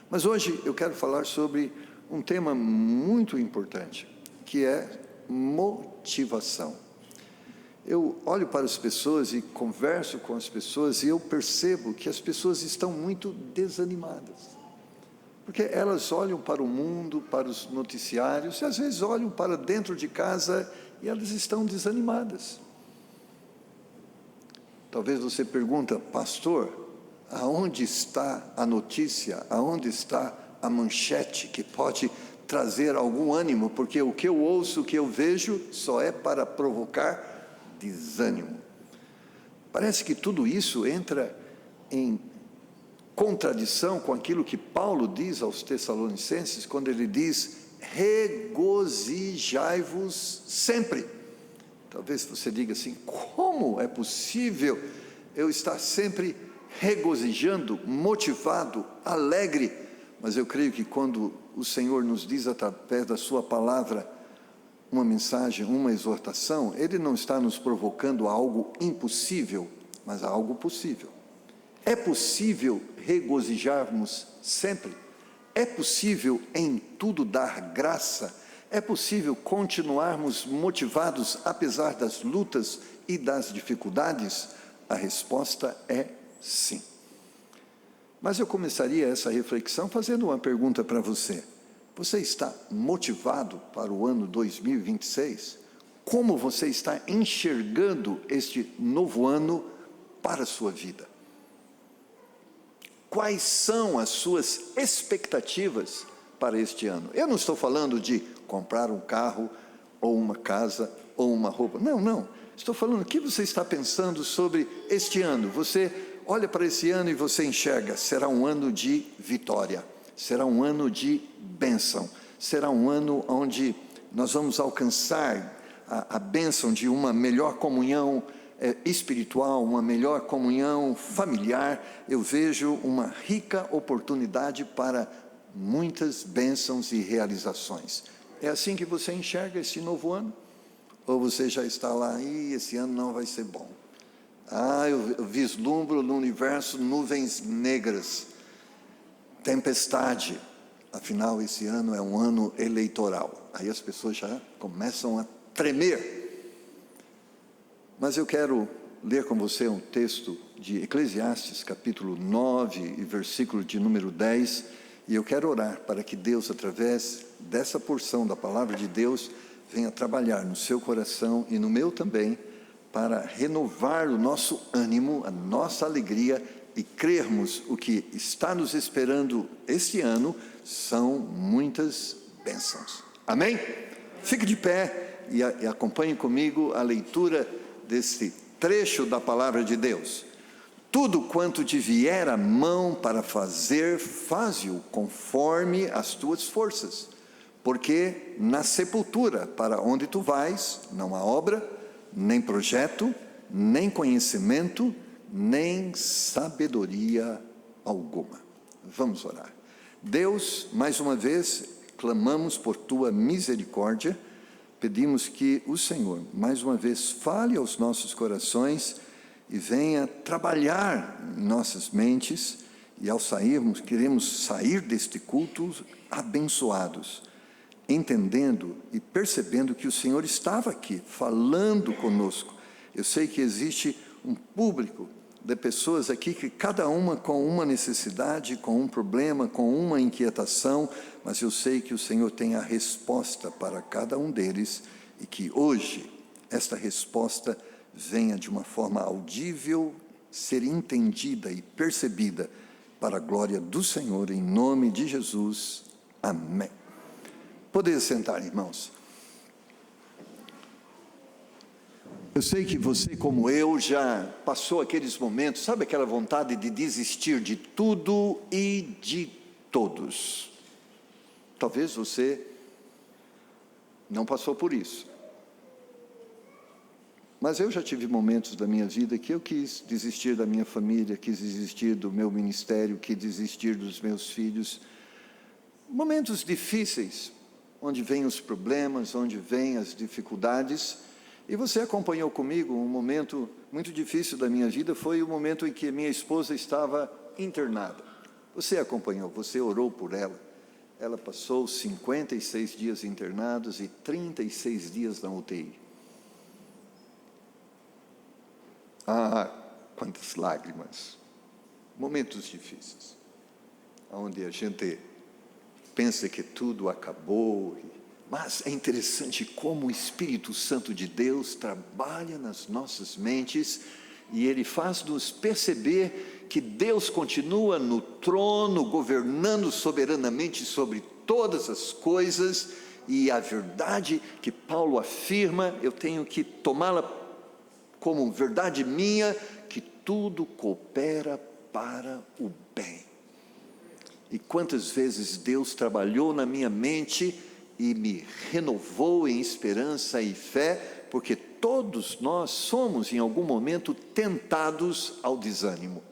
Mas hoje eu quero falar sobre um tema muito importante, que é motivação. Eu olho para as pessoas e converso com as pessoas e eu percebo que as pessoas estão muito desanimadas. Porque elas olham para o mundo, para os noticiários, e às vezes olham para dentro de casa e elas estão desanimadas. Talvez você pergunta, pastor, aonde está a notícia, aonde está a manchete que pode trazer algum ânimo? Porque o que eu ouço, o que eu vejo, só é para provocar desânimo. Parece que tudo isso entra em contradição com aquilo que Paulo diz aos Tessalonicenses, quando ele diz, regozijai-vos sempre. Talvez você diga assim, como é possível eu estar sempre regozijando, motivado, alegre? Mas eu creio que quando o Senhor nos diz através da sua palavra uma mensagem, uma exortação, Ele não está nos provocando a algo impossível, mas a algo possível. É possível regozijarmos sempre? É possível em tudo dar graça? É possível continuarmos motivados apesar das lutas e das dificuldades? A resposta é sim. Mas eu começaria essa reflexão fazendo uma pergunta para você. Você está motivado para o ano 2026? Como você está enxergando este novo ano para a sua vida? Quais são as suas expectativas para este ano? Eu não estou falando de comprar um carro, ou uma casa, ou uma roupa. Não. Estou falando, o que você está pensando sobre este ano? Você olha para esse ano e você enxerga, será um ano de vitória, será um ano de bênção, será um ano onde nós vamos alcançar a bênção de uma melhor comunhão espiritual, uma melhor comunhão familiar. Eu vejo uma rica oportunidade para muitas bênçãos e realizações. É assim que você enxerga esse novo ano? Ou você já está lá, e esse ano não vai ser bom? Eu vislumbro no universo nuvens negras, tempestade. Afinal, esse ano é um ano eleitoral. Aí as pessoas já começam a tremer. Mas eu quero ler com você um texto de Eclesiastes, capítulo 9, e versículo de número 10, e eu quero orar para que Deus, através dessa porção da palavra de Deus, venha trabalhar no seu coração e no meu também, para renovar o nosso ânimo, a nossa alegria, e crermos o que está nos esperando este ano são muitas bênçãos. Amém? Fique de pé e acompanhe comigo a leitura desse trecho da palavra de Deus. Tudo quanto te vier à mão para fazer, faze-o conforme as tuas forças, porque na sepultura para onde tu vais, não há obra, nem projeto, nem conhecimento, nem sabedoria alguma. Vamos orar. Deus, mais uma vez, clamamos por tua misericórdia. Pedimos que o Senhor, mais uma vez, fale aos nossos corações e venha trabalhar em nossas mentes, e ao sairmos, queremos sair deste culto abençoados, entendendo e percebendo que o Senhor estava aqui, falando conosco. Eu sei que existe um público de pessoas aqui, que cada uma com uma necessidade, com um problema, com uma inquietação, mas eu sei que o Senhor tem a resposta para cada um deles, e que hoje esta resposta venha de uma forma audível, ser entendida e percebida para a glória do Senhor, em nome de Jesus. Amém. Poder sentar, irmãos. Eu sei que você, como eu, já passou aqueles momentos, sabe aquela vontade de desistir de tudo e de todos. Talvez você não passou por isso. Mas eu já tive momentos da minha vida que eu quis desistir da minha família, quis desistir do meu ministério, quis desistir dos meus filhos. Momentos difíceis, onde vêm os problemas, onde vêm as dificuldades. E você acompanhou comigo um momento muito difícil da minha vida, foi o momento em que minha esposa estava internada. Você acompanhou, você orou por ela. Ela passou 56 dias internados e 36 dias na UTI. Ah, quantas lágrimas. Momentos difíceis, onde a gente pensa que tudo acabou. Mas é interessante como o Espírito Santo de Deus trabalha nas nossas mentes e Ele faz-nos perceber que Deus continua no trono, governando soberanamente sobre todas as coisas, e a verdade que Paulo afirma, eu tenho que tomá-la como verdade minha, que tudo coopera para o bem. E quantas vezes Deus trabalhou na minha mente e me renovou em esperança e fé, porque todos nós somos em algum momento tentados ao desânimo.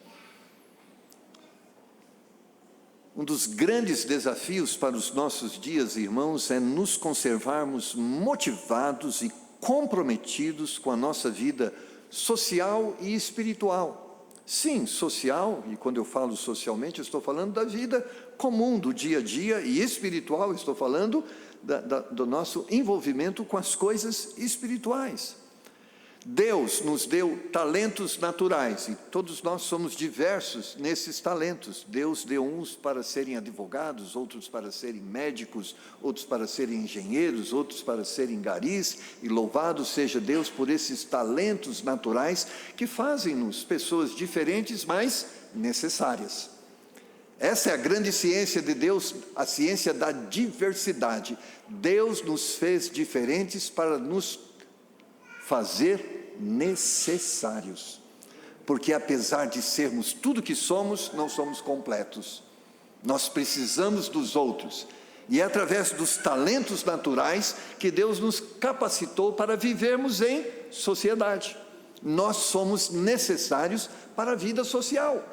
Um dos grandes desafios para os nossos dias, irmãos, é nos conservarmos motivados e comprometidos com a nossa vida social e espiritual. Sim, social, e quando eu falo socialmente, eu estou falando da vida comum, do dia a dia, e espiritual, estou falando do nosso envolvimento com as coisas espirituais. Deus nos deu talentos naturais, e todos nós somos diversos nesses talentos. Deus deu uns para serem advogados, outros para serem médicos, outros para serem engenheiros, outros para serem garis, e louvado seja Deus por esses talentos naturais que fazem-nos pessoas diferentes, mas necessárias. Essa é a grande ciência de Deus, a ciência da diversidade. Deus nos fez diferentes para nos fazer necessários, porque apesar de sermos tudo que somos, não somos completos. Nós precisamos dos outros, e é através dos talentos naturais que Deus nos capacitou para vivermos em sociedade. Nós somos necessários para a vida social.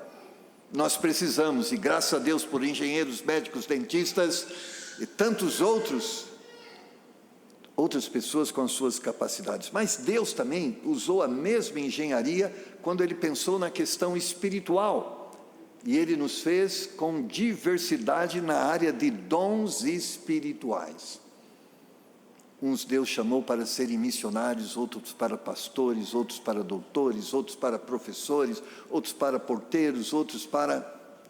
Nós precisamos, e graças a Deus por engenheiros, médicos, dentistas e tantos outras pessoas com as suas capacidades. Mas Deus também usou a mesma engenharia quando Ele pensou na questão espiritual. E Ele nos fez com diversidade na área de dons espirituais. Uns Deus chamou para serem missionários, outros para pastores, outros para doutores, outros para professores, outros para porteiros, outros para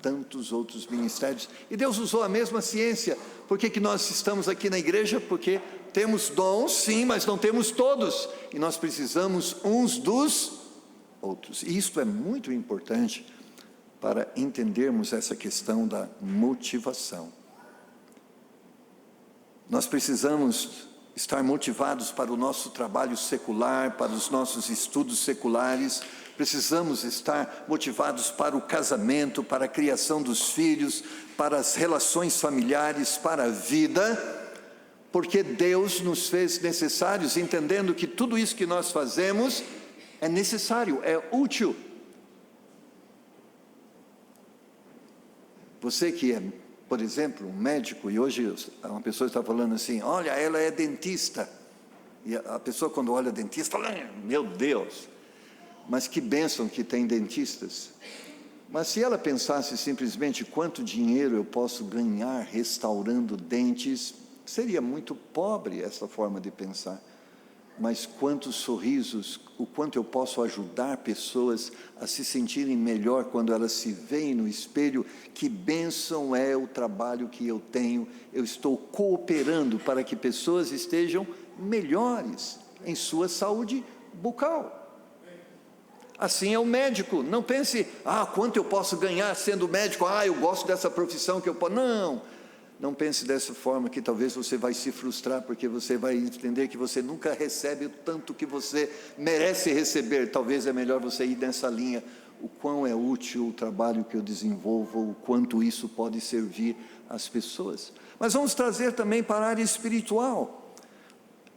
tantos outros ministérios. E Deus usou a mesma ciência. Por que nós estamos aqui na igreja? Porque temos dons, sim, mas não temos todos. E nós precisamos uns dos outros. E isto é muito importante para entendermos essa questão da motivação. Nós precisamos estar motivados para o nosso trabalho secular, para os nossos estudos seculares. Precisamos estar motivados para o casamento, para a criação dos filhos, para as relações familiares, para a vida, porque Deus nos fez necessários, entendendo que tudo isso que nós fazemos é necessário, é útil. Você que é, por exemplo, um médico, e hoje uma pessoa está falando assim, olha, ela é dentista, e a pessoa quando olha dentista, fala, meu Deus, mas que bênção que tem dentistas. Mas se ela pensasse simplesmente quanto dinheiro eu posso ganhar restaurando dentes, seria muito pobre essa forma de pensar. Mas quantos sorrisos, o quanto eu posso ajudar pessoas a se sentirem melhor quando elas se veem no espelho, que bênção é o trabalho que eu tenho, eu estou cooperando para que pessoas estejam melhores em sua saúde bucal. Assim é o médico, não pense, quanto eu posso ganhar sendo médico, eu gosto dessa profissão que eu posso, não pense dessa forma, que talvez você vai se frustrar, porque você vai entender que você nunca recebe o tanto que você merece receber. Talvez é melhor você ir nessa linha, o quão é útil o trabalho que eu desenvolvo, o quanto isso pode servir às pessoas. Mas vamos trazer também para a área espiritual,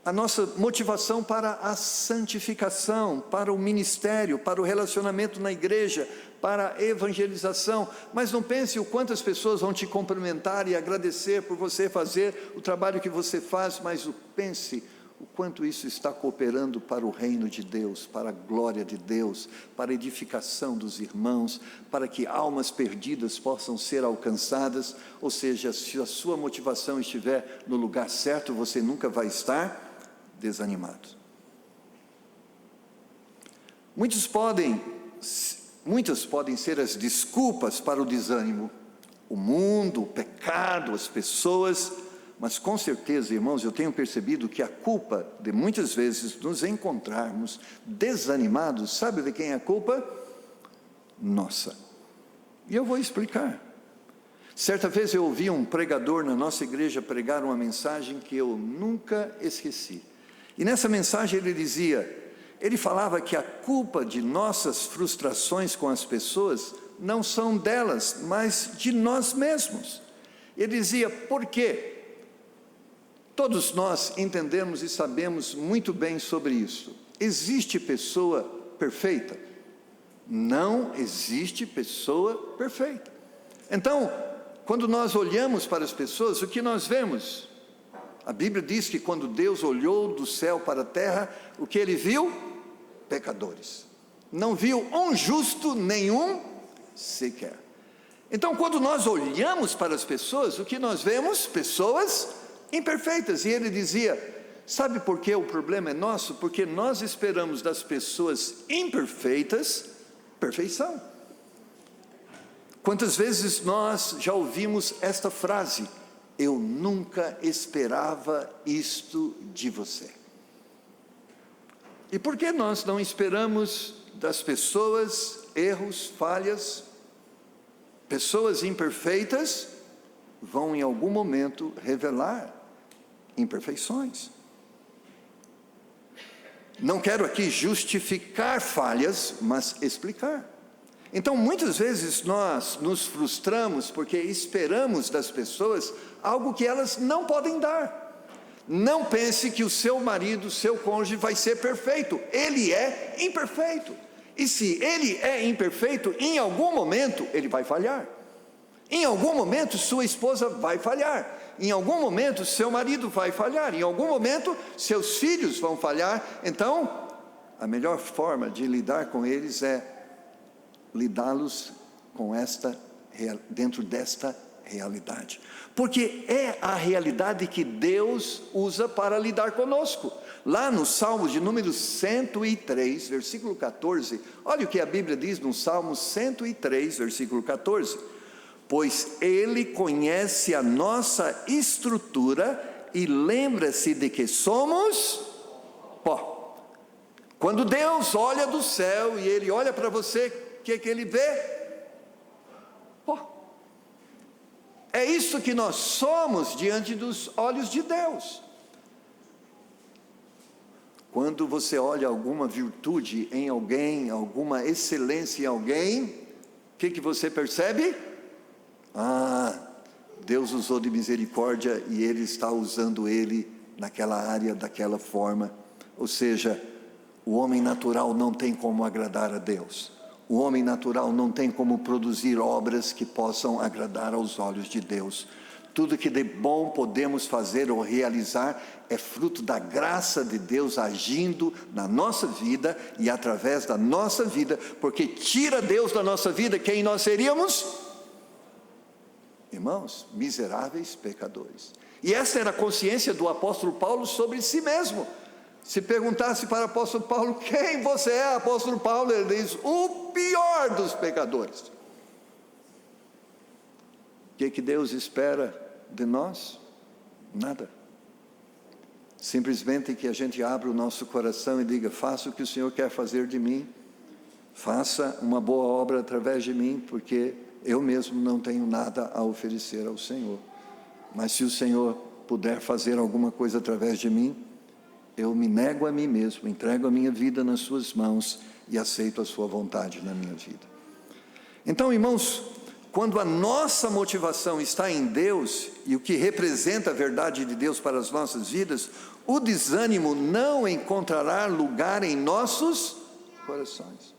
a nossa motivação para a santificação, para o ministério, para o relacionamento na igreja, para a evangelização. Mas não pense o quanto as pessoas vão te cumprimentar e agradecer por você fazer o trabalho que você faz, mas pense o quanto isso está cooperando para o reino de Deus, para a glória de Deus, para a edificação dos irmãos, para que almas perdidas possam ser alcançadas. Ou seja, se a sua motivação estiver no lugar certo, você nunca vai estar desanimado. Muitas podem ser as desculpas para o desânimo: o mundo, o pecado, as pessoas. Mas com certeza, irmãos, eu tenho percebido que a culpa de muitas vezes nos encontrarmos desanimados, sabe de quem é a culpa? Nossa. E eu vou explicar. Certa vez eu ouvi um pregador na nossa igreja pregar uma mensagem que eu nunca esqueci. E nessa mensagem ele falava que a culpa de nossas frustrações com as pessoas não são delas, mas de nós mesmos. Ele dizia: por quê? Todos nós entendemos e sabemos muito bem sobre isso. Existe pessoa perfeita? Não existe pessoa perfeita. Então, quando nós olhamos para as pessoas, o que nós vemos? A Bíblia diz que quando Deus olhou do céu para a terra, o que ele viu? Pecadores. Não viu um justo, nenhum sequer. Então, quando nós olhamos para as pessoas, o que nós vemos? Pessoas imperfeitas. E ele dizia: sabe por que o problema é nosso? Porque nós esperamos das pessoas imperfeitas perfeição. Quantas vezes nós já ouvimos esta frase: eu nunca esperava isto de você. E por que nós não esperamos das pessoas erros, falhas? Pessoas imperfeitas vão em algum momento revelar imperfeições. Não quero aqui justificar falhas, mas explicar. Então, muitas vezes nós nos frustramos porque esperamos das pessoas algo que elas não podem dar. Não pense que o seu marido, o seu cônjuge vai ser perfeito. Ele é imperfeito. E se ele é imperfeito, em algum momento ele vai falhar. Em algum momento sua esposa vai falhar. Em algum momento seu marido vai falhar. Em algum momento seus filhos vão falhar. Então, a melhor forma de lidar com eles é lidá-los com dentro desta realidade. Porque é a realidade que Deus usa para lidar conosco. Lá no Salmo de número 103, versículo 14, olha o que a Bíblia diz no Salmo 103, versículo 14. Pois Ele conhece a nossa estrutura e lembra-se de que somos pó. Quando Deus olha do céu e Ele olha para você, o que Ele vê? Pó. É isso que nós somos diante dos olhos de Deus. Quando você olha alguma virtude em alguém, alguma excelência em alguém, o que você percebe? Deus usou de misericórdia e Ele está usando ele naquela área, daquela forma. Ou seja, o homem natural não tem como agradar a Deus. O homem natural não tem como produzir obras que possam agradar aos olhos de Deus. Tudo que de bom podemos fazer ou realizar é fruto da graça de Deus agindo na nossa vida e através da nossa vida, porque tira Deus da nossa vida, quem nós seríamos? Irmãos, miseráveis pecadores. E essa era a consciência do apóstolo Paulo sobre si mesmo. Se perguntasse para o apóstolo Paulo: quem você é, apóstolo Paulo? Ele diz: o pior dos pecadores. O que Deus espera de nós? Nada. Simplesmente que a gente abra o nosso coração e diga: faça o que o Senhor quer fazer de mim. Faça uma boa obra através de mim, porque eu mesmo não tenho nada a oferecer ao Senhor. Mas se o Senhor puder fazer alguma coisa através de mim, eu me nego a mim mesmo, entrego a minha vida nas suas mãos e aceito a sua vontade na minha vida. Então, irmãos, quando a nossa motivação está em Deus e o que representa a verdade de Deus para as nossas vidas, o desânimo não encontrará lugar em nossos corações.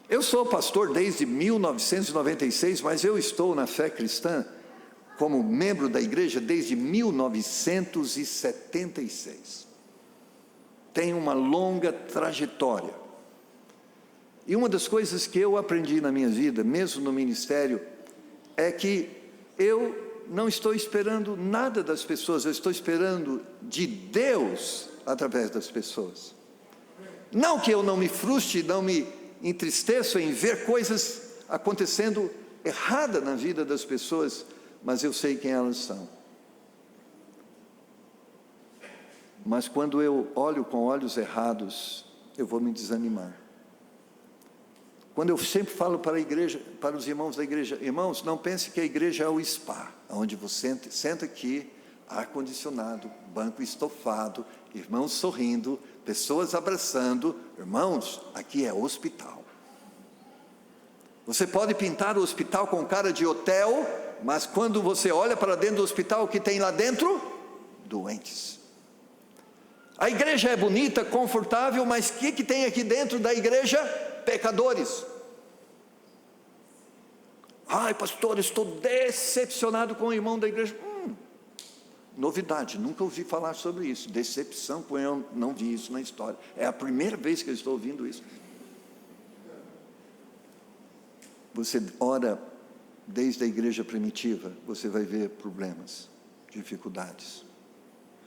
Eu sou pastor desde 1996, mas eu estou na fé cristã como membro da igreja desde 1976. Tenho uma longa trajetória. E uma das coisas que eu aprendi na minha vida, mesmo no ministério, é que eu não estou esperando nada das pessoas, eu estou esperando de Deus através das pessoas. Não que eu não me frustre, não me entristeço em ver coisas acontecendo errada na vida das pessoas, mas eu sei quem elas são. Mas quando eu olho com olhos errados, eu vou me desanimar. Quando eu sempre falo para a igreja, para os irmãos da igreja, irmãos, não pense que a igreja é o spa, onde você senta aqui, ar-condicionado, banco estofado, irmãos sorrindo, pessoas abraçando. Irmãos, aqui é hospital. Você pode pintar o hospital com cara de hotel, mas quando você olha para dentro do hospital, o que tem lá dentro? Doentes. A igreja é bonita, confortável, mas o que tem aqui dentro da igreja? Pecadores. Ai, pastor, estou decepcionado com o irmão da igreja. Novidade, nunca ouvi falar sobre isso. Decepção, eu não vi isso na história. É a primeira vez que eu estou ouvindo isso. Você ora desde a igreja primitiva, você vai ver problemas, dificuldades.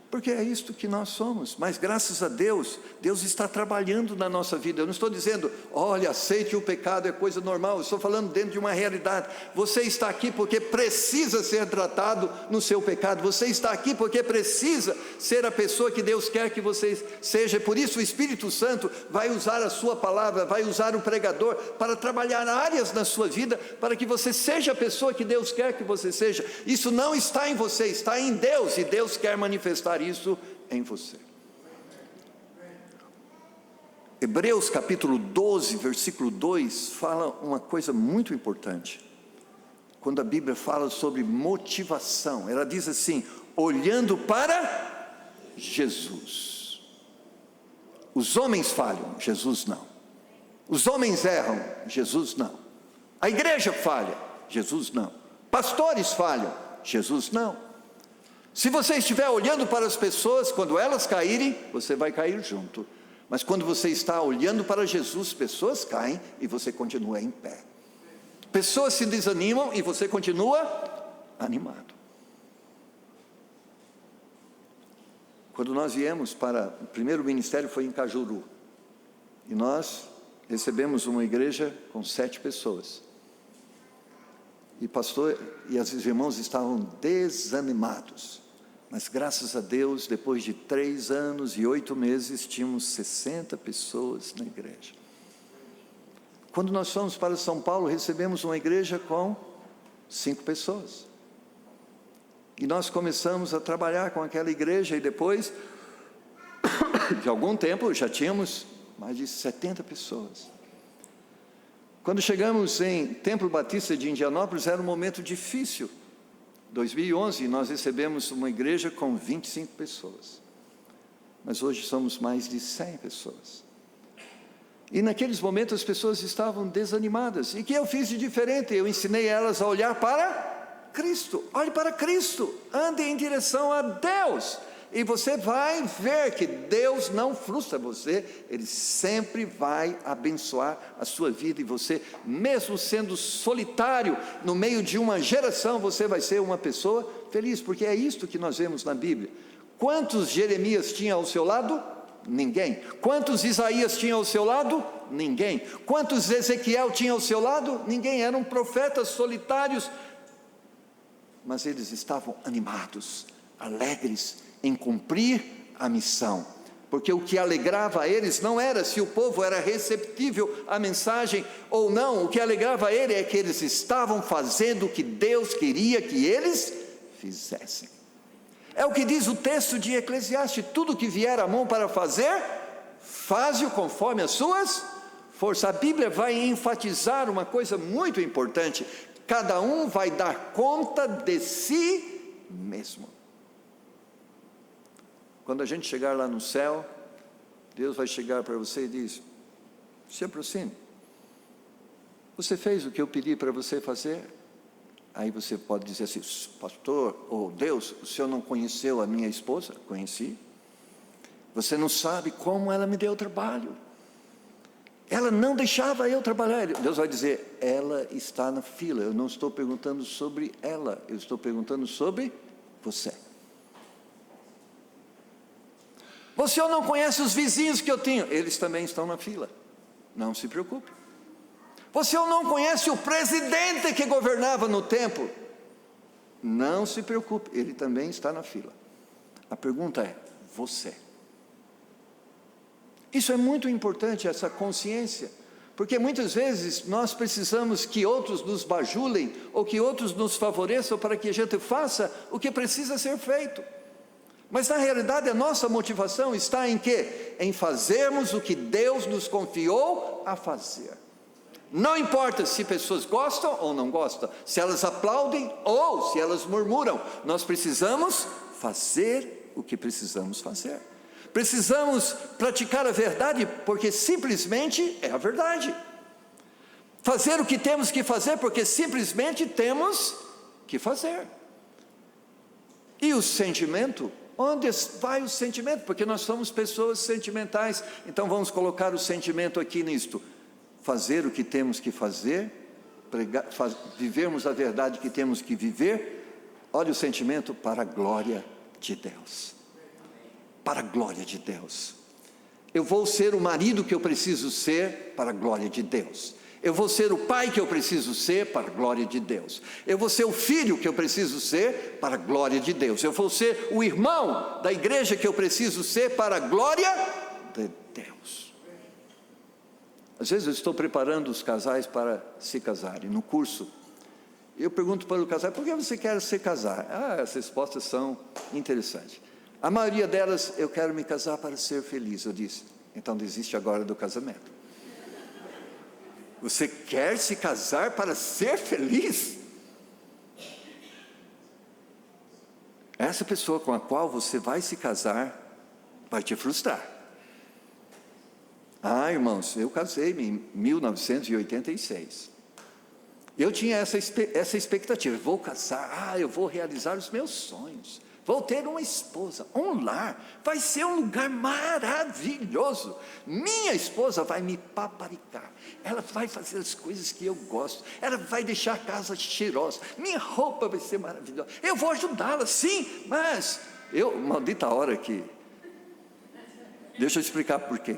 Porque é isto que nós somos, mas graças a Deus, Deus está trabalhando na nossa vida. Eu não estou dizendo, olha, aceite o pecado, é coisa normal. Eu estou falando dentro de uma realidade. Você está aqui porque precisa ser tratado no seu pecado. Você está aqui porque precisa ser a pessoa que Deus quer que você seja. Por isso o Espírito Santo vai usar a sua palavra, vai usar o pregador para trabalhar áreas na sua vida, para que você seja a pessoa que Deus quer que você seja. Isso não está em você, está em Deus, e Deus quer manifestar isso em você. Hebreus capítulo 12, versículo 2, fala uma coisa muito importante. Quando a Bíblia fala sobre motivação, ela diz assim, olhando para Jesus. Os homens falham, Jesus não. Os homens erram, Jesus não. A igreja falha, Jesus não. Pastores falham, Jesus não. Se você estiver olhando para as pessoas, quando elas caírem, você vai cair junto. Mas quando você está olhando para Jesus, pessoas caem e você continua em pé. Pessoas se desanimam e você continua animado. Quando nós viemos para o primeiro ministério foi em Cajuru. E nós recebemos uma igreja com 7 pessoas. E pastor e os irmãos estavam desanimados. Mas graças a Deus, depois de 3 anos e 8 meses, tínhamos 60 pessoas na igreja. Quando nós fomos para São Paulo, recebemos uma igreja com 5 pessoas. E nós começamos a trabalhar com aquela igreja, e depois de algum tempo, já tínhamos mais de 70 pessoas. Quando chegamos em Templo Batista de Indianópolis, era um momento difícil. 2011, nós recebemos uma igreja com 25 pessoas. Mas hoje somos mais de 100 pessoas. E naqueles momentos as pessoas estavam desanimadas. E o que eu fiz de diferente? Eu ensinei elas a olhar para Cristo. Olhe para Cristo. Ande em direção a Deus. E você vai ver que Deus não frustra você, Ele sempre vai abençoar a sua vida, e você, mesmo sendo solitário, no meio de uma geração, você vai ser uma pessoa feliz, porque é isto que nós vemos na Bíblia. Quantos Jeremias tinha ao seu lado? Ninguém. Quantos Isaías tinha ao seu lado? Ninguém. Quantos Ezequiel tinha ao seu lado? Ninguém. Eram profetas solitários, mas eles estavam animados, alegres, em cumprir a missão, porque o que alegrava eles não era se o povo era receptível à mensagem ou não. O que alegrava ele é que eles estavam fazendo o que Deus queria que eles fizessem. É o que diz o texto de Eclesiastes: tudo que vier à mão para fazer, faze-o conforme as suas forças. A Bíblia vai enfatizar uma coisa muito importante: cada um vai dar conta de si mesmo. Quando a gente chegar lá no céu, Deus vai chegar para você e diz: se aproxime. Você fez o que eu pedi para você fazer? Aí você pode dizer assim: pastor, ou Deus, o senhor não conheceu a minha esposa? Conheci. Você não sabe como ela me deu trabalho. Ela não deixava eu trabalhar. Deus vai dizer: ela está na fila. Eu não estou perguntando sobre ela, eu estou perguntando sobre você. Você não conhece os vizinhos que eu tenho? Eles também estão na fila. Não se preocupe. Você não conhece o presidente que governava no templo? Não se preocupe, ele também está na fila. A pergunta é: você? Isso é muito importante, essa consciência, porque muitas vezes nós precisamos que outros nos bajulem, ou que outros nos favoreçam para que a gente faça o que precisa ser feito. Mas na realidade a nossa motivação está em quê? Em fazermos o que Deus nos confiou a fazer. Não importa se pessoas gostam ou não gostam, se elas aplaudem ou se elas murmuram, nós precisamos fazer o que precisamos fazer. Precisamos praticar a verdade, porque simplesmente é a verdade. Fazer o que temos que fazer, porque simplesmente temos que fazer. E o sentimento? Onde vai o sentimento? Porque nós somos pessoas sentimentais. Então vamos colocar o sentimento aqui nisto. Fazer o que temos que fazer, vivermos a verdade que temos que viver. Olha o sentimento: para a glória de Deus. Para a glória de Deus. Eu vou ser o marido que eu preciso ser para a glória de Deus. Eu vou ser o pai que eu preciso ser para a glória de Deus. Eu vou ser o filho que eu preciso ser para a glória de Deus. Eu vou ser o irmão da igreja que eu preciso ser para a glória de Deus. Às vezes eu estou preparando os casais para se casarem. No curso, eu pergunto para o casal: por que você quer se casar? As respostas são interessantes. A maioria delas: eu quero me casar para ser feliz. Eu disse: então desiste agora do casamento. Você quer se casar para ser feliz? Essa pessoa com a qual você vai se casar vai te frustrar. Irmãos, eu casei em 1986. Eu tinha essa expectativa: vou casar, eu vou realizar os meus sonhos, vou ter uma esposa, um lar, vai ser um lugar maravilhoso. Minha esposa vai me paparicar, ela vai fazer as coisas que eu gosto, ela vai deixar a casa cheirosa, minha roupa vai ser maravilhosa, eu vou ajudá-la, sim, mas maldita hora que... Deixa eu explicar por quê.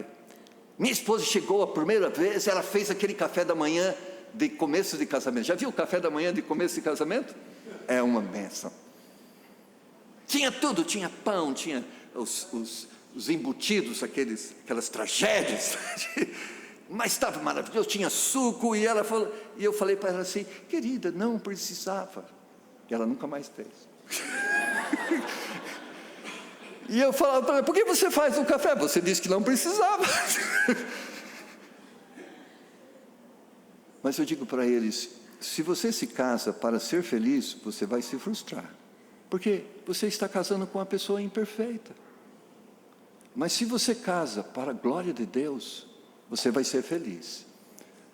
Minha esposa chegou a primeira vez, ela fez aquele café da manhã de começo de casamento. Já viu o café da manhã de começo de casamento? É uma bênção. Tinha tudo, tinha pão, tinha os embutidos, aquelas tragédias, mas estava maravilhoso, tinha suco, e eu falei para ela assim: querida, não precisava. E ela nunca mais fez. E eu falava para ela: por que você faz o café? Você disse que não precisava. Mas eu digo para eles: se você se casa para ser feliz, você vai se frustrar, porque você está casando com uma pessoa imperfeita. Mas se você casa para a glória de Deus, você vai ser feliz.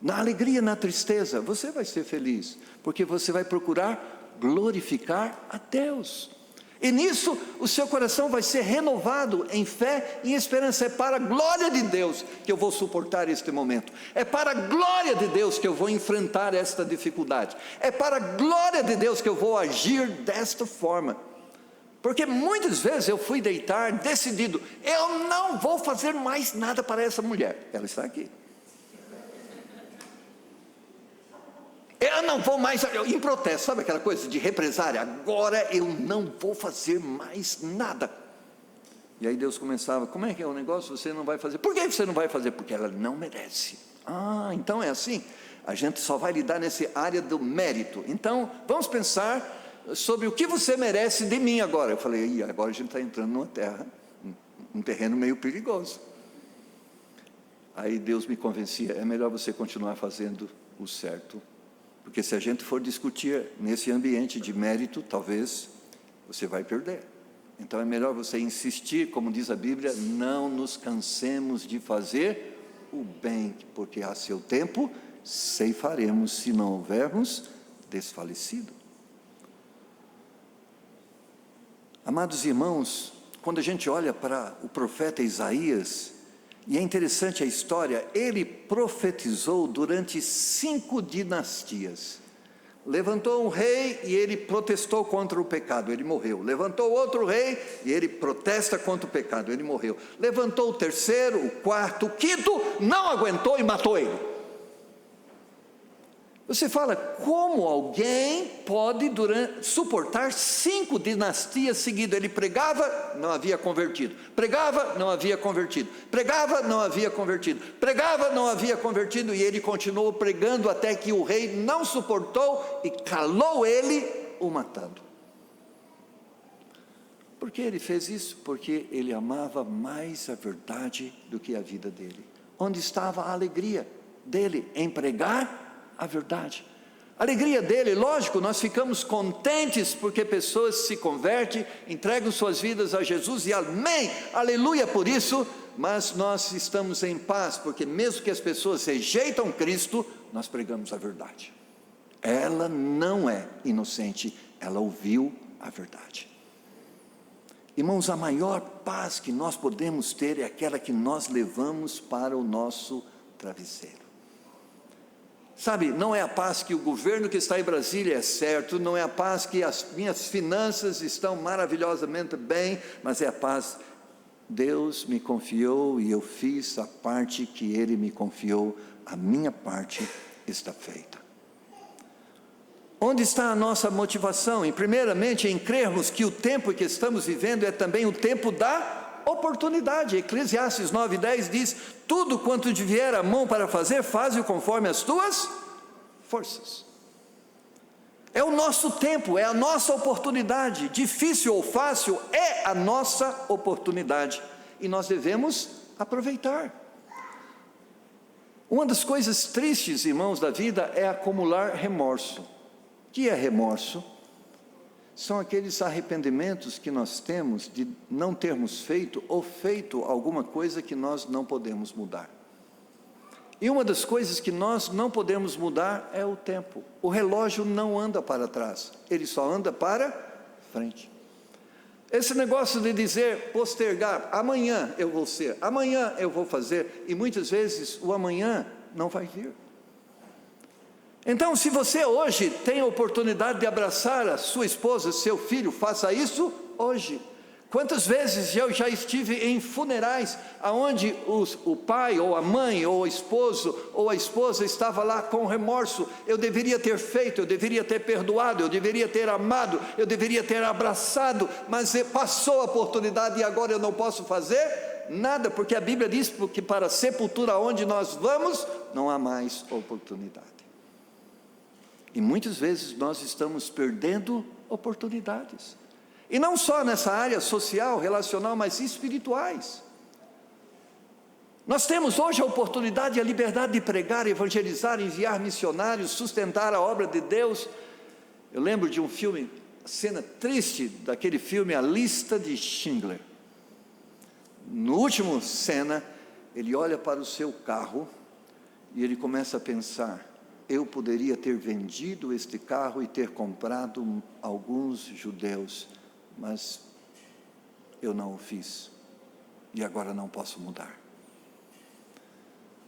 Na alegria, na tristeza, você vai ser feliz, porque você vai procurar glorificar a Deus. E nisso o seu coração vai ser renovado em fé e em esperança. É para a glória de Deus que eu vou suportar este momento. É para a glória de Deus que eu vou enfrentar esta dificuldade. É para a glória de Deus que eu vou agir desta forma. Porque muitas vezes eu fui deitar decidido: eu não vou fazer mais nada para essa mulher. Ela está aqui. Eu não vou mais, em protesto, sabe aquela coisa de represária? Agora eu não vou fazer mais nada. E aí Deus começava: como é que é o negócio? Você não vai fazer. Por que você não vai fazer? Porque ela não merece. Então é assim. A gente só vai lidar nessa área do mérito. Então vamos pensar sobre o que você merece de mim agora. Eu falei: agora a gente está entrando numa terra, um terreno meio perigoso. Aí Deus me convencia: é melhor você continuar fazendo o certo. Porque se a gente for discutir nesse ambiente de mérito, talvez você vai perder. Então é melhor você insistir, como diz a Bíblia: não nos cansemos de fazer o bem, porque a seu tempo ceifaremos, se não houvermos desfalecido. Amados irmãos, quando a gente olha para o profeta Isaías, e é interessante a história, ele profetizou durante 5 dinastias. Levantou um rei e ele protestou contra o pecado, ele morreu. Levantou outro rei e ele protesta contra o pecado, ele morreu. Levantou o terceiro, o quarto, o quinto, não aguentou e matou ele. Você fala, como alguém pode suportar 5 dinastias seguidas? Ele pregava, não havia convertido. Pregava, não havia convertido. Pregava, não havia convertido. Pregava, não havia convertido. E ele continuou pregando até que o rei não suportou e calou ele, o matando. Por que ele fez isso? Porque ele amava mais a verdade do que a vida dele. Onde estava a alegria dele? Em pregar a verdade. A alegria dele, lógico, nós ficamos contentes porque pessoas se convertem, entregam suas vidas a Jesus e amém, aleluia por isso, mas nós estamos em paz, porque mesmo que as pessoas rejeitam Cristo, nós pregamos a verdade. Ela não é inocente, ela ouviu a verdade. Irmãos, a maior paz que nós podemos ter é aquela que nós levamos para o nosso travesseiro. Sabe, não é a paz que o governo que está em Brasília é certo, não é a paz que as minhas finanças estão maravilhosamente bem, mas é a paz, Deus me confiou e eu fiz a parte que Ele me confiou, a minha parte está feita. Onde está a nossa motivação? Primeiramente, em crermos que o tempo que estamos vivendo é também o tempo da oportunidade. Eclesiastes 9:10 diz, tudo quanto te vier a mão para fazer, faze-o conforme as tuas forças. É o nosso tempo, é a nossa oportunidade, difícil ou fácil, é a nossa oportunidade, e nós devemos aproveitar. Uma das coisas tristes, irmãos, da vida é acumular remorso. O que é remorso? São aqueles arrependimentos que nós temos de não termos feito ou feito alguma coisa que nós não podemos mudar. E uma das coisas que nós não podemos mudar é o tempo. O relógio não anda para trás, ele só anda para frente. Esse negócio de dizer, postergar, amanhã eu vou ser, amanhã eu vou fazer, e muitas vezes o amanhã não vai vir. Então, se você hoje tem a oportunidade de abraçar a sua esposa, seu filho, faça isso hoje. Quantas vezes eu já estive em funerais, onde o pai, ou a mãe, ou o esposo, ou a esposa estava lá com remorso, eu deveria ter feito, eu deveria ter perdoado, eu deveria ter amado, eu deveria ter abraçado, mas passou a oportunidade e agora eu não posso fazer nada, porque a Bíblia diz que para a sepultura onde nós vamos, não há mais oportunidade. E muitas vezes nós estamos perdendo oportunidades. E não só nessa área social, relacional, mas espirituais. Nós temos hoje a oportunidade e a liberdade de pregar, evangelizar, enviar missionários, sustentar a obra de Deus. Eu lembro de um filme, a cena triste daquele filme, A Lista de Schindler. No último cena, ele olha para o seu carro e ele começa a pensar, eu poderia ter vendido este carro e ter comprado alguns judeus, mas eu não o fiz, e agora não posso mudar.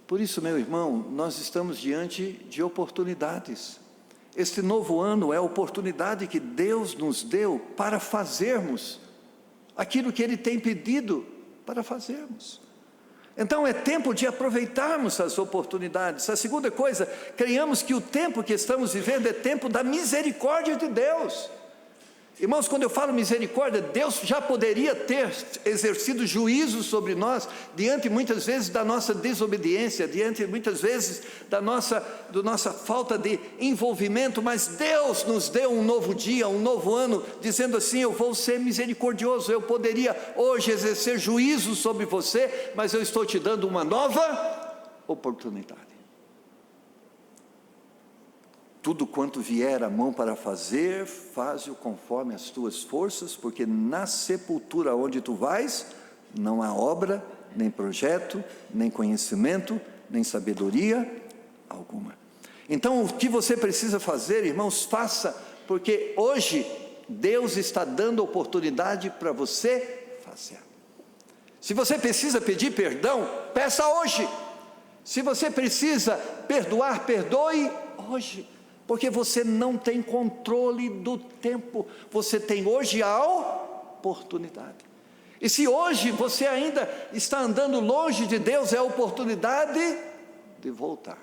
Por isso, meu irmão, nós estamos diante de oportunidades. Este novo ano é a oportunidade que Deus nos deu para fazermos aquilo que Ele tem pedido para fazermos. Então é tempo de aproveitarmos as oportunidades. A segunda coisa, creiamos que o tempo que estamos vivendo é tempo da misericórdia de Deus. Irmãos, quando eu falo misericórdia, Deus já poderia ter exercido juízo sobre nós, diante muitas vezes da nossa desobediência, diante muitas vezes da nossa falta de envolvimento, mas Deus nos deu um novo dia, um novo ano, dizendo assim, eu vou ser misericordioso, eu poderia hoje exercer juízo sobre você, mas eu estou te dando uma nova oportunidade. Tudo quanto vier a mão para fazer, faze-o conforme as tuas forças, porque na sepultura onde tu vais, não há obra, nem projeto, nem conhecimento, nem sabedoria alguma. Então o que você precisa fazer, irmãos, faça, porque hoje Deus está dando oportunidade para você fazer. Se você precisa pedir perdão, peça hoje. Se você precisa perdoar, perdoe hoje. Porque você não tem controle do tempo. Você tem hoje a oportunidade. E se hoje você ainda está andando longe de Deus, é a oportunidade de voltar.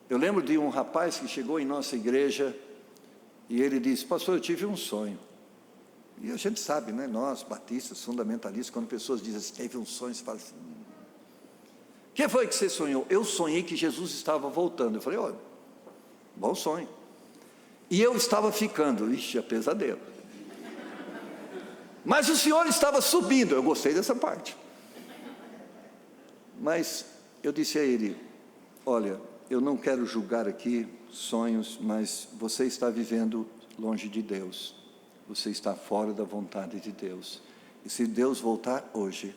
Eu lembro de um rapaz que chegou em nossa igreja e ele disse: pastor, eu tive um sonho. E a gente sabe, né? Nós, batistas, fundamentalistas, quando pessoas dizem assim, teve um sonho, você fala assim: o que foi que você sonhou? Eu sonhei que Jesus estava voltando. Eu falei: olha, bom sonho. E eu estava ficando. Ixi, é pesadelo. Mas o Senhor estava subindo. Eu gostei dessa parte. Mas eu disse a ele: olha, eu não quero julgar aqui sonhos, mas você está vivendo longe de Deus. Você está fora da vontade de Deus. E se Deus voltar hoje,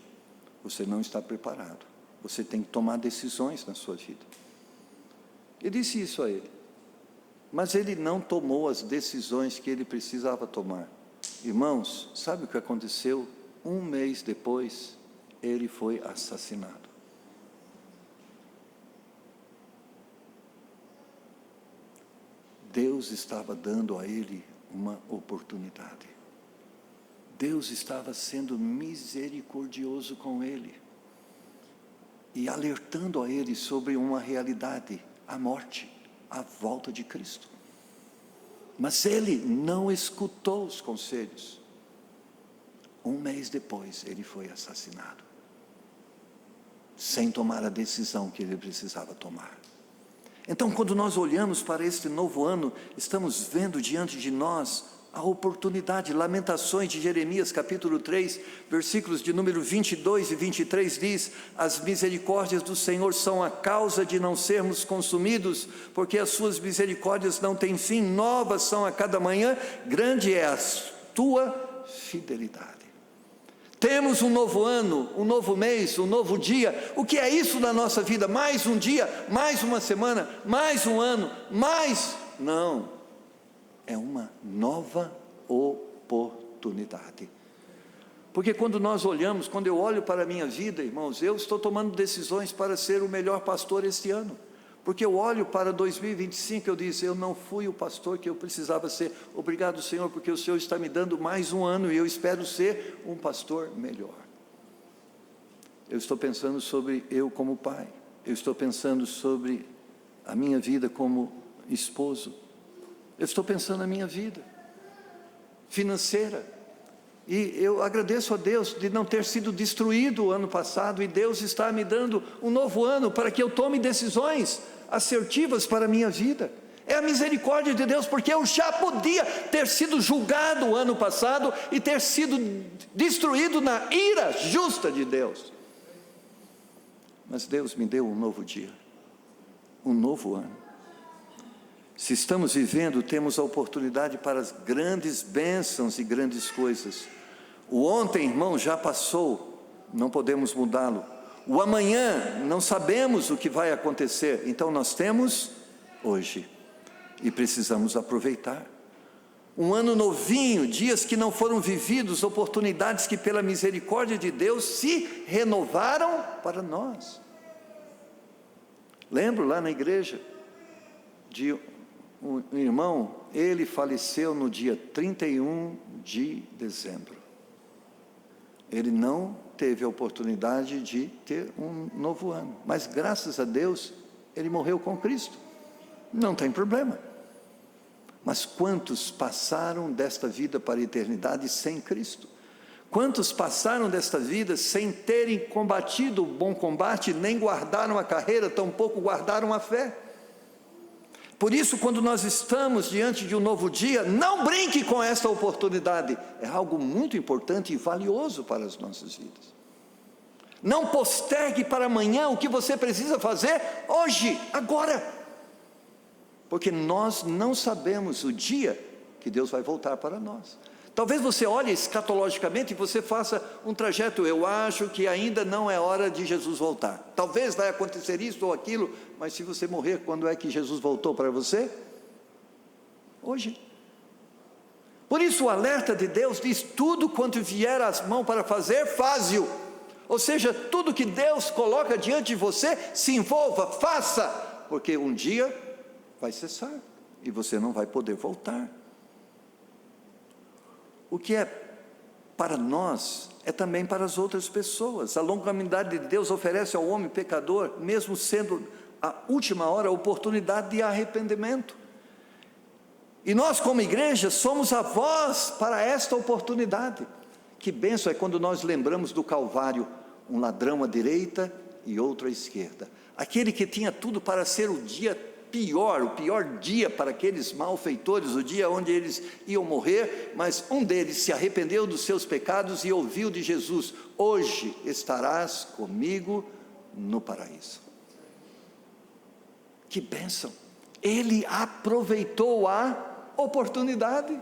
você não está preparado. Você tem que tomar decisões na sua vida. Eu disse isso a ele. Mas ele não tomou as decisões que ele precisava tomar. Irmãos, sabe o que aconteceu? Um mês depois, ele foi assassinado. Deus estava dando a ele uma oportunidade. Deus estava sendo misericordioso com ele e alertando a ele sobre uma realidade, a morte, a volta de Cristo. Mas ele não escutou os conselhos. Um mês depois ele foi assassinado, sem tomar a decisão que ele precisava tomar. Então, quando nós olhamos para este novo ano, estamos vendo diante de nós a oportunidade. Lamentações de Jeremias capítulo 3, versículos de número 22 e 23 diz: as misericórdias do Senhor são a causa de não sermos consumidos, porque as suas misericórdias não têm fim, novas são a cada manhã, grande é a tua fidelidade. Temos um novo ano, um novo mês, um novo dia. O que é isso na nossa vida? Mais um dia, mais uma semana, mais um ano, mais... Não, é uma nova oportunidade. Porque quando nós olhamos, quando eu olho para a minha vida, irmãos, eu estou tomando decisões para ser o melhor pastor este ano. Porque eu olho para 2025, eu disse, eu não fui o pastor que eu precisava ser. Obrigado, Senhor, porque o Senhor está me dando mais um ano e eu espero ser um pastor melhor. Eu estou pensando sobre eu como pai. Eu estou pensando sobre a minha vida como esposo. Eu estou pensando na minha vida financeira. E eu agradeço a Deus de não ter sido destruído o ano passado, e Deus está me dando um novo ano para que eu tome decisões assertivas para a minha vida. É a misericórdia de Deus, porque eu já podia ter sido julgado o ano passado e ter sido destruído na ira justa de Deus. Mas Deus me deu um novo dia, um novo ano. Se estamos vivendo, temos a oportunidade para as grandes bênçãos e grandes coisas. O ontem, irmão, já passou, não podemos mudá-lo. O amanhã, não sabemos o que vai acontecer, então nós temos hoje e precisamos aproveitar. Um ano novinho, dias que não foram vividos, oportunidades que pela misericórdia de Deus se renovaram para nós. Lembro lá na igreja de um irmão, ele faleceu no dia 31 de dezembro. Ele não teve a oportunidade de ter um novo ano, mas graças a Deus, ele morreu com Cristo. Não tem problema. Mas quantos passaram desta vida para a eternidade sem Cristo? Quantos passaram desta vida sem terem combatido o bom combate, nem guardaram a carreira, tampouco guardaram a fé? Por isso, quando nós estamos diante de um novo dia, não brinque com esta oportunidade. É algo muito importante e valioso para as nossas vidas. Não postergue para amanhã o que você precisa fazer hoje, agora. Porque nós não sabemos o dia que Deus vai voltar para nós. Talvez você olhe escatologicamente e você faça um trajeto, eu acho que ainda não é hora de Jesus voltar. Talvez vai acontecer isso ou aquilo, mas se você morrer, quando é que Jesus voltou para você? Hoje. Por isso o alerta de Deus diz: tudo quanto vier às mãos para fazer, faze-o. Ou seja, tudo que Deus coloca diante de você, se envolva, faça, porque um dia vai cessar e você não vai poder voltar. O que é para nós é também para as outras pessoas. A longanimidade de Deus oferece ao homem pecador, mesmo sendo a última hora, a oportunidade de arrependimento. E nós, como igreja, somos a voz para esta oportunidade. Que bênção é quando nós lembramos do Calvário, um ladrão à direita e outro à esquerda. Aquele que tinha tudo para ser o dia pior, o pior dia para aqueles malfeitores, o dia onde eles iam morrer, mas um deles se arrependeu dos seus pecados e ouviu de Jesus: hoje estarás comigo no paraíso. Que bênção! Ele aproveitou a oportunidade,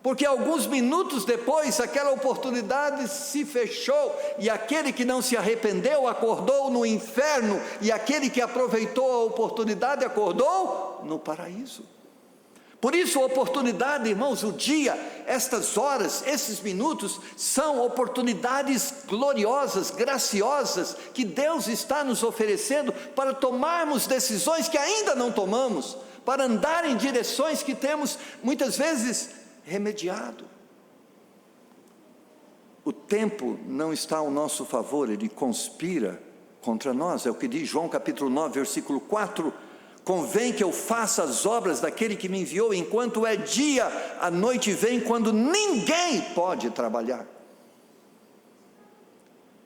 porque alguns minutos depois aquela oportunidade se fechou, e aquele que não se arrependeu acordou no inferno, e aquele que aproveitou a oportunidade acordou no paraíso. Por isso a oportunidade, irmãos, o dia, estas horas, esses minutos, são oportunidades gloriosas, graciosas, que Deus está nos oferecendo para tomarmos decisões que ainda não tomamos, para andar em direções que temos muitas vezes remediado. O tempo não está ao nosso favor, ele conspira contra nós. É o que diz João capítulo 9, versículo 4: convém que eu faça as obras daquele que me enviou, enquanto é dia, a noite vem quando ninguém pode trabalhar.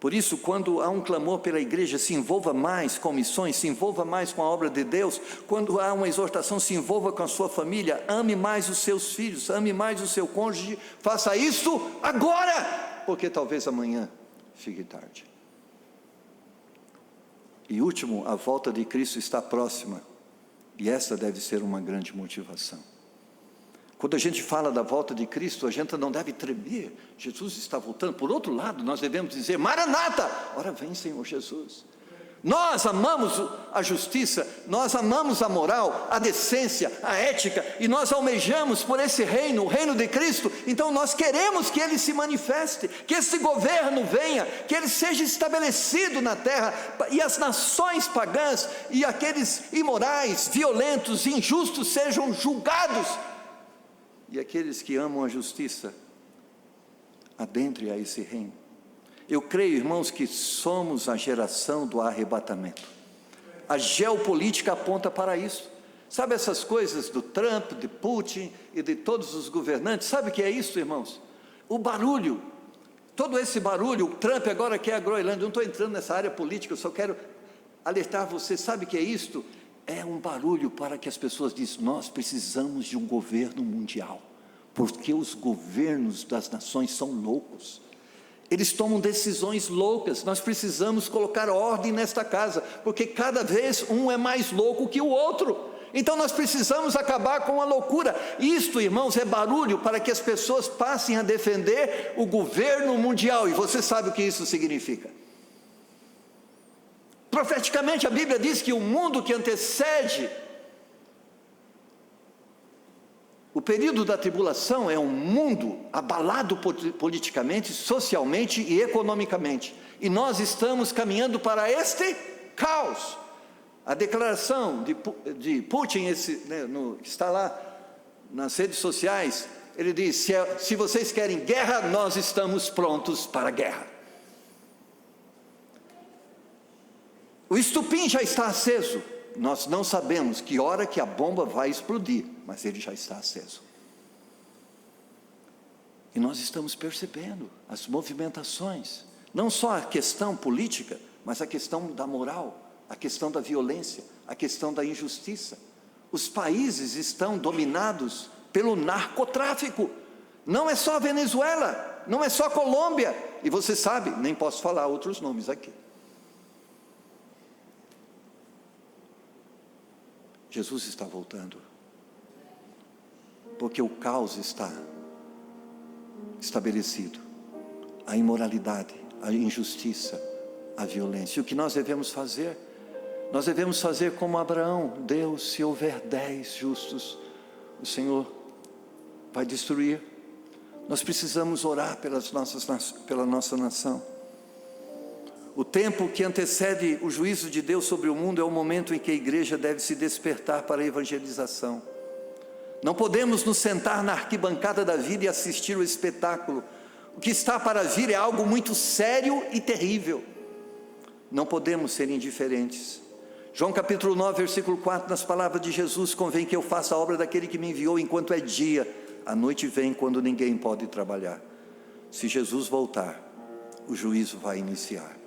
Por isso, quando há um clamor pela igreja, se envolva mais com missões, se envolva mais com a obra de Deus. Quando há uma exortação, se envolva com a sua família, ame mais os seus filhos, ame mais o seu cônjuge, faça isso agora, porque talvez amanhã fique tarde. E último, a volta de Cristo está próxima, e essa deve ser uma grande motivação. Quando a gente fala da volta de Cristo, a gente não deve tremer. Jesus está voltando. Por outro lado, nós devemos dizer: Maranata, ora vem, Senhor Jesus. Nós amamos a justiça, nós amamos a moral, a decência, a ética, e nós almejamos por esse reino, o reino de Cristo. Então nós queremos que Ele se manifeste, que esse governo venha, que Ele seja estabelecido na terra, e as nações pagãs e aqueles imorais, violentos, injustos sejam julgados, e aqueles que amam a justiça adentrem a esse reino. Eu creio, irmãos, que somos a geração do arrebatamento. A geopolítica aponta para isso. Sabe essas coisas do Trump, de Putin e de todos os governantes? Sabe o que é isso, irmãos? O barulho, todo esse barulho. O Trump agora quer a Groenlândia. Eu não estou entrando nessa área política, eu só quero alertar você. Sabe o que é isto? É um barulho para que as pessoas dizem: nós precisamos de um governo mundial, porque os governos das nações são loucos, eles tomam decisões loucas. Nós precisamos colocar ordem nesta casa, porque cada vez um é mais louco que o outro. Então nós precisamos acabar com a loucura. Isto, irmãos, é barulho para que as pessoas passem a defender o governo mundial, e você sabe o que isso significa. Profeticamente a Bíblia diz que o mundo que antecede o período da tribulação é um mundo abalado politicamente, socialmente e economicamente, e nós estamos caminhando para este caos. A declaração de Putin, que está lá nas redes sociais, ele diz: se vocês querem guerra, nós estamos prontos para a guerra. O estupim já está aceso. Nós não sabemos que hora que a bomba vai explodir, mas ele já está aceso. E nós estamos percebendo as movimentações, não só a questão política, mas a questão da moral, a questão da violência, a questão da injustiça. Os países estão dominados pelo narcotráfico. Não é só a Venezuela, não é só a Colômbia, e você sabe, nem posso falar outros nomes aqui. Jesus está voltando, porque o caos está estabelecido, a imoralidade, a injustiça, a violência. E o que nós devemos fazer? Nós devemos fazer como Abraão: Deus, se houver 10 justos, o Senhor vai destruir. Nós precisamos orar pela nossa nação. O tempo que antecede o juízo de Deus sobre o mundo é o momento em que a igreja deve se despertar para a evangelização. Não podemos nos sentar na arquibancada da vida e assistir o espetáculo. O que está para vir é algo muito sério e terrível. Não podemos ser indiferentes. João capítulo 9, versículo 4, nas palavras de Jesus: convém que eu faça a obra daquele que me enviou enquanto é dia, a noite vem quando ninguém pode trabalhar. Se Jesus voltar, o juízo vai iniciar.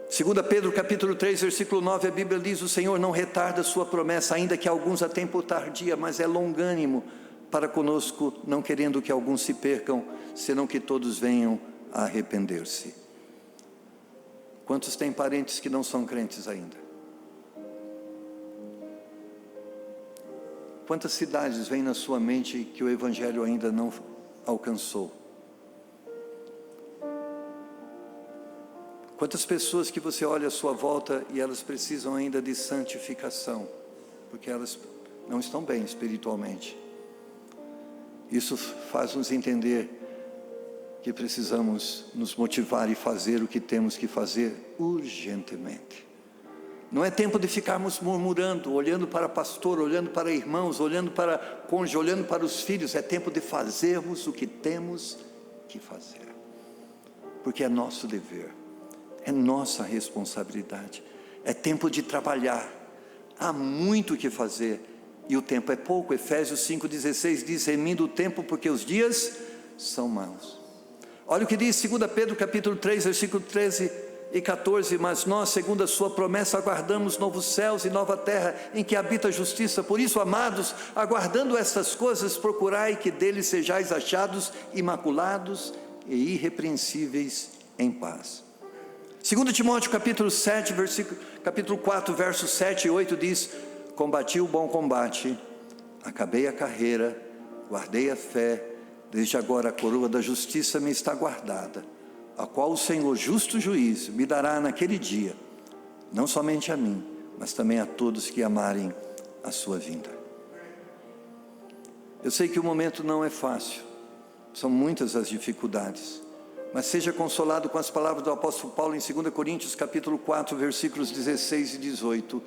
2 Pedro capítulo 3, versículo 9, a Bíblia diz: o Senhor não retarda a sua promessa, ainda que alguns a tenham por tardia, mas é longânimo para conosco, não querendo que alguns se percam, senão que todos venham a arrepender-se. Quantos têm parentes que não são crentes ainda? Quantas cidades vêm na sua mente que o Evangelho ainda não alcançou? Quantas pessoas que você olha à sua volta e elas precisam ainda de santificação, porque elas não estão bem espiritualmente? Isso faz-nos entender que precisamos nos motivar e fazer o que temos que fazer urgentemente. Não é tempo de ficarmos murmurando, olhando para pastor, olhando para irmãos, olhando para cônjuge, olhando para os filhos. É tempo de fazermos o que temos que fazer, porque é nosso dever, é nossa responsabilidade. É tempo de trabalhar, há muito o que fazer e o tempo é pouco. Efésios 5,16 diz: remindo o tempo porque os dias são maus. Olha o que diz 2 Pedro capítulo 3, versículo 13 e 14: mas nós, segundo a sua promessa, aguardamos novos céus e nova terra, em que habita a justiça. Por isso, amados, aguardando estas coisas, procurai que deles sejais achados imaculados e irrepreensíveis em paz. 2 Timóteo capítulo 7, capítulo 4, versos 7 e 8 diz: combati o bom combate, acabei a carreira, guardei a fé. Desde agora a coroa da justiça me está guardada, a qual o Senhor, justo juiz, me dará naquele dia, não somente a mim, mas também a todos que amarem a sua vinda. Eu sei que o momento não é fácil, são muitas as dificuldades, mas seja consolado com as palavras do apóstolo Paulo em 2 Coríntios capítulo 4, versículos 16 e 18.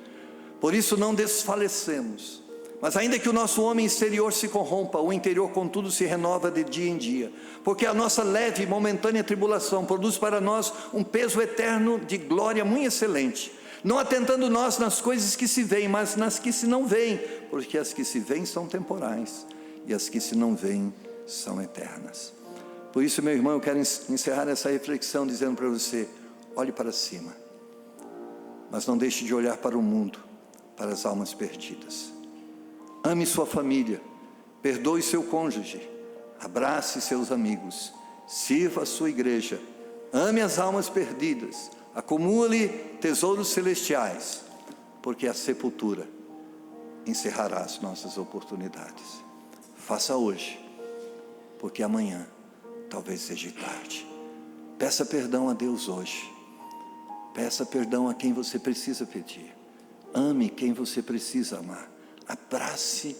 Por isso não desfalecemos, mas ainda que o nosso homem exterior se corrompa, o interior contudo se renova de dia em dia, porque a nossa leve e momentânea tribulação produz para nós um peso eterno de glória muito excelente, não atentando nós nas coisas que se veem, mas nas que se não veem, porque as que se veem são temporais, e as que se não veem são eternas. Por isso, meu irmão, eu quero encerrar essa reflexão dizendo para você: olhe para cima, mas não deixe de olhar para o mundo, para as almas perdidas. Ame sua família, perdoe seu cônjuge, abrace seus amigos, sirva a sua igreja, ame as almas perdidas, acumule tesouros celestiais, porque a sepultura encerrará as nossas oportunidades. Faça hoje, porque amanhã talvez seja tarde. Peça perdão a Deus hoje, peça perdão a quem você precisa pedir, ame quem você precisa amar, abrace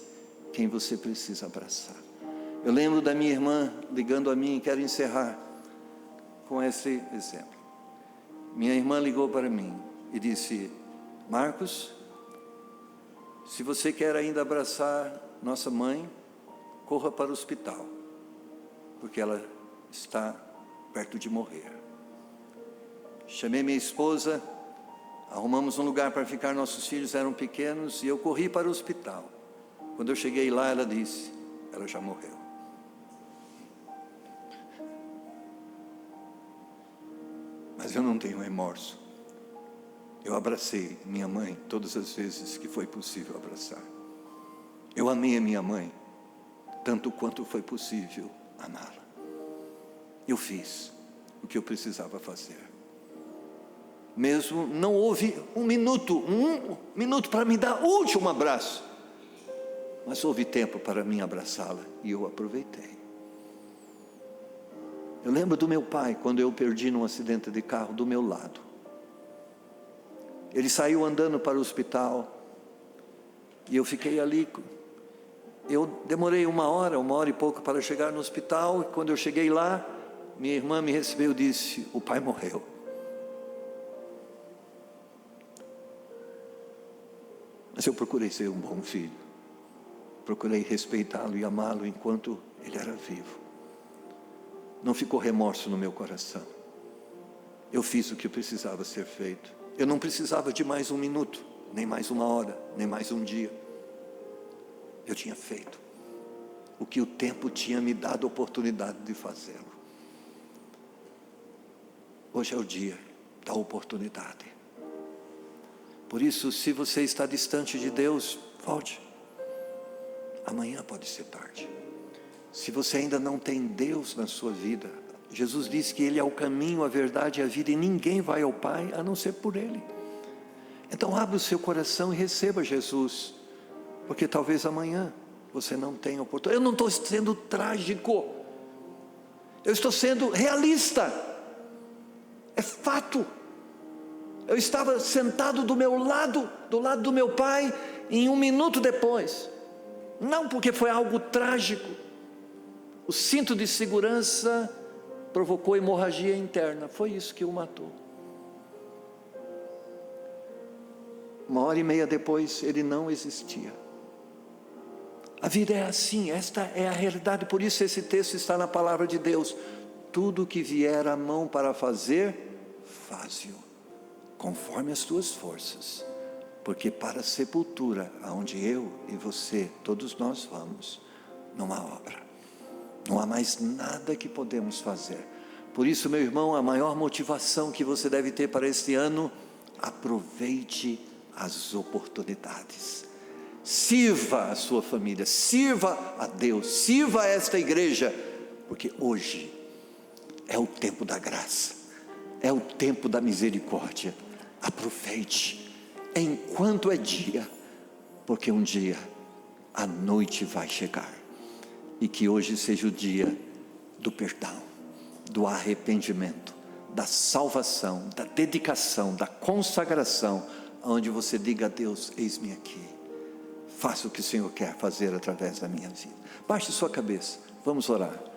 quem você precisa abraçar. Eu lembro da minha irmã ligando a mim, e quero encerrar com esse exemplo. Minha irmã ligou para mim e disse: Marcos, se você quer ainda abraçar nossa mãe, corra para o hospital, porque ela está perto de morrer. Chamei minha esposa, arrumamos um lugar para ficar, nossos filhos eram pequenos, e eu corri para o hospital. Quando eu cheguei lá, ela disse: ela já morreu. Mas eu não tenho remorso. Eu abracei minha mãe todas as vezes que foi possível abraçar. Eu amei a minha mãe tanto quanto foi possível amá-la. Eu fiz o que eu precisava fazer. Mesmo não houve um minuto para me dar o último abraço, mas houve tempo para mim abraçá-la, e eu aproveitei. Eu lembro do meu pai, quando eu perdi num acidente de carro do meu lado. Ele saiu andando para o hospital, e eu fiquei ali, Eu demorei uma hora e pouco para chegar no hospital. E quando eu cheguei lá, minha irmã me recebeu e disse: o pai morreu. Mas eu procurei ser um bom filho. Procurei respeitá-lo e amá-lo enquanto ele era vivo. Não ficou remorso no meu coração. Eu fiz o que precisava ser feito. Eu não precisava de mais um minuto, nem mais uma hora, nem mais um dia. Eu tinha feito o que o tempo tinha me dado a oportunidade de fazê-lo. Hoje é o dia da oportunidade. Por isso, se você está distante de Deus, volte. Amanhã pode ser tarde. Se você ainda não tem Deus na sua vida, Jesus disse que Ele é o caminho, a verdade e a vida, e ninguém vai ao Pai a não ser por Ele. Então abra o seu coração e receba Jesus, porque talvez amanhã você não tenha oportunidade. Eu não estou sendo trágico, eu estou sendo realista, é fato. Eu estava sentado do meu lado, do lado do meu pai, e um minuto depois, não porque foi algo trágico, o cinto de segurança provocou hemorragia interna, foi isso que o matou. 1h30 depois, ele não existia. A vida é assim, esta é a realidade. Por isso esse texto está na palavra de Deus: tudo que vier à mão para fazer, faze-o, conforme as tuas forças, porque para a sepultura, aonde eu e você, todos nós vamos, não há obra, não há mais nada que podemos fazer. Por isso, meu irmão, a maior motivação que você deve ter para este ano: aproveite as oportunidades, sirva a sua família, sirva a Deus, sirva a esta igreja, porque hoje é o tempo da graça, é o tempo da misericórdia. Aproveite enquanto é dia, porque um dia a noite vai chegar, e que hoje seja o dia do perdão, do arrependimento, da salvação, da dedicação, da consagração, onde você diga a Deus: eis-me aqui, faça o que o Senhor quer fazer através da minha vida. Baixe sua cabeça, vamos orar.